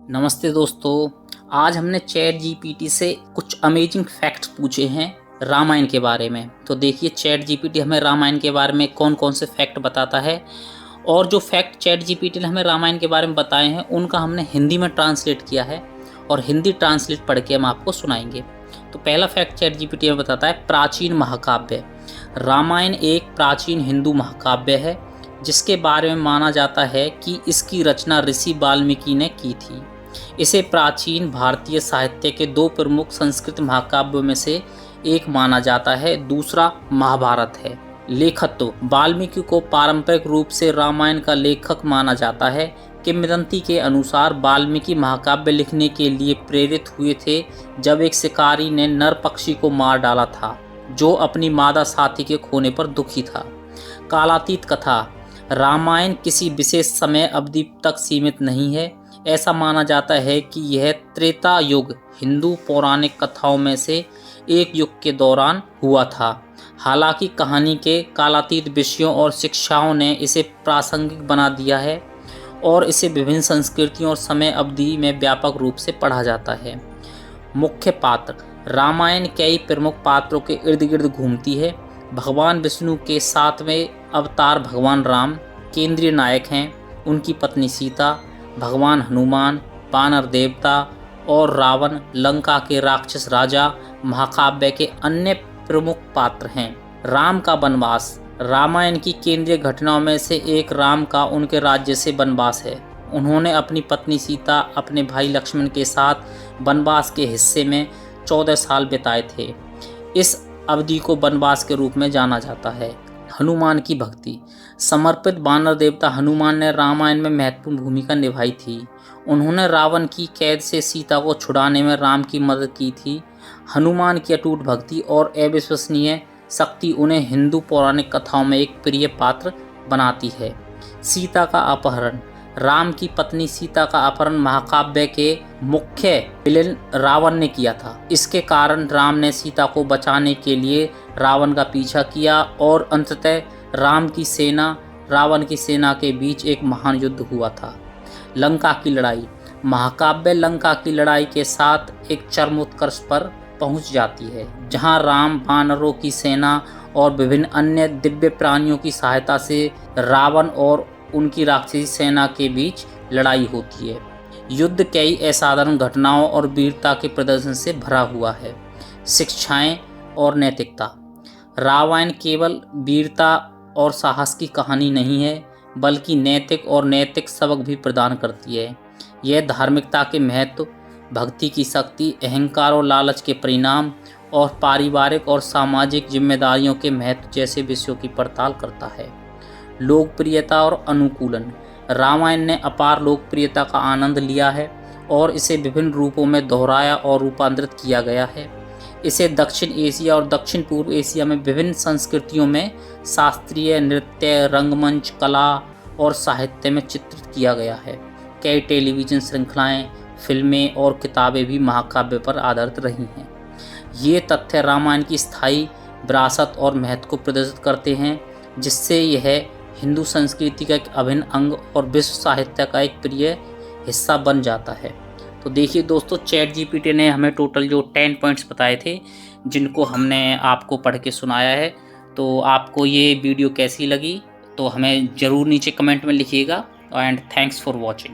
नमस्ते दोस्तों। आज हमने चैट जीपीटी से कुछ अमेजिंग फैक्ट्स पूछे हैं रामायण के बारे में। तो देखिए चैट जीपीटी हमें रामायण के बारे में कौन कौन से फैक्ट बताता है, और जो फैक्ट चैट जीपीटी ने हमें रामायण के बारे में बताए हैं उनका हमने हिंदी में ट्रांसलेट किया है और हिंदी ट्रांसलेट पढ़ के हम आपको सुनाएंगे। तो पहला फैक्ट चैट जीपीटी में बताता है प्राचीन महाकाव्य। रामायण एक प्राचीन हिंदू महाकाव्य है जिसके बारे में माना जाता है कि इसकी रचना ऋषि वाल्मीकि ने की थी। इसे प्राचीन भारतीय साहित्य के दो प्रमुख संस्कृत महाकाव्यों में से एक माना जाता है, दूसरा महाभारत है। लेखत्व वाल्मीकि को पारंपरिक रूप से रामायण का लेखक माना जाता है। किंवदंती के अनुसार वाल्मीकि महाकाव्य लिखने के लिए प्रेरित हुए थे जब एक शिकारी ने नर पक्षी को मार डाला था जो अपनी मादा साथी के खोने पर दुखी था। कालातीत कथा रामायण किसी विशेष समय अवधि तक सीमित नहीं है। ऐसा माना जाता है कि यह त्रेता युग हिंदू पौराणिक कथाओं में से एक युग के दौरान हुआ था। हालांकि कहानी के कालातीत विषयों और शिक्षाओं ने इसे प्रासंगिक बना दिया है और इसे विभिन्न संस्कृतियों और समय अवधि में व्यापक रूप से पढ़ा जाता है। मुख्य पात्र रामायण कई प्रमुख पात्रों के इर्द गिर्द घूमती है। भगवान विष्णु के 7वें अवतार भगवान राम केंद्रीय नायक हैं। उनकी पत्नी सीता, भगवान हनुमान, वानर देवता और रावण लंका के राक्षस राजा महाकाव्य के अन्य प्रमुख पात्र हैं। राम का वनवास रामायण की केंद्रीय घटनाओं में से एक राम का उनके राज्य से वनवास है। उन्होंने अपनी पत्नी सीता अपने भाई लक्ष्मण के साथ वनवास के हिस्से में 14 साल बिताए थे। इस अवधि को वनवास के रूप में जाना जाता है। हनुमान की भक्ति समर्पित वानर देवता हनुमान ने रामायण में महत्वपूर्ण भूमिका निभाई थी। उन्होंने रावण की कैद से सीता को छुड़ाने में राम की मदद की थी। हनुमान की अटूट भक्ति और अविश्वसनीय शक्ति उन्हें हिंदू पौराणिक कथाओं में एक प्रिय पात्र बनाती है। सीता का अपहरण राम की पत्नी सीता का अपहरण महाकाव्य के मुख्य विलेन रावण ने किया था। इसके कारण राम ने सीता को बचाने के लिए रावण का पीछा किया और अंततः राम की सेना रावण की सेना के बीच एक महान युद्ध हुआ था। लंका की लड़ाई महाकाव्य लंका की लड़ाई के साथ एक चरमोत्कर्ष पर पहुंच जाती है, जहां राम वानरों की सेना और विभिन्न अन्य दिव्य प्राणियों की सहायता से रावण और उनकी राक्षसी सेना के बीच लड़ाई होती है। युद्ध कई असाधारण घटनाओं और वीरता के प्रदर्शन से भरा हुआ है। शिक्षाएं और नैतिकता रामायण केवल वीरता और साहस की कहानी नहीं है, बल्कि नैतिक सबक भी प्रदान करती है। यह धार्मिकता के महत्व, भक्ति की शक्ति, अहंकार और लालच के परिणाम और पारिवारिक और सामाजिक जिम्मेदारियों के महत्व जैसे विषयों की पड़ताल करता है। लोकप्रियता और अनुकूलन रामायण ने अपार लोकप्रियता का आनंद लिया है और इसे विभिन्न रूपों में दोहराया और रूपांतरित किया गया है। इसे दक्षिण एशिया और दक्षिण पूर्व एशिया में विभिन्न संस्कृतियों में शास्त्रीय नृत्य, रंगमंच, कला और साहित्य में चित्रित किया गया है। कई टेलीविज़न श्रृंखलाएं, फिल्में और किताबें भी महाकाव्य पर आधारित रही हैं। ये तथ्य रामायण की स्थायी विरासत और महत्व को प्रदर्शित करते हैं, जिससे यह हिंदू संस्कृति का एक अभिन्न अंग और विश्व साहित्य का एक प्रिय हिस्सा बन जाता है। तो देखिए दोस्तों, चैट जीपीटी ने हमें टोटल जो 10 पॉइंट्स बताए थे जिनको हमने आपको पढ़ के सुनाया है। तो आपको ये वीडियो कैसी लगी तो हमें ज़रूर नीचे कमेंट में लिखिएगा। And thanks for watching.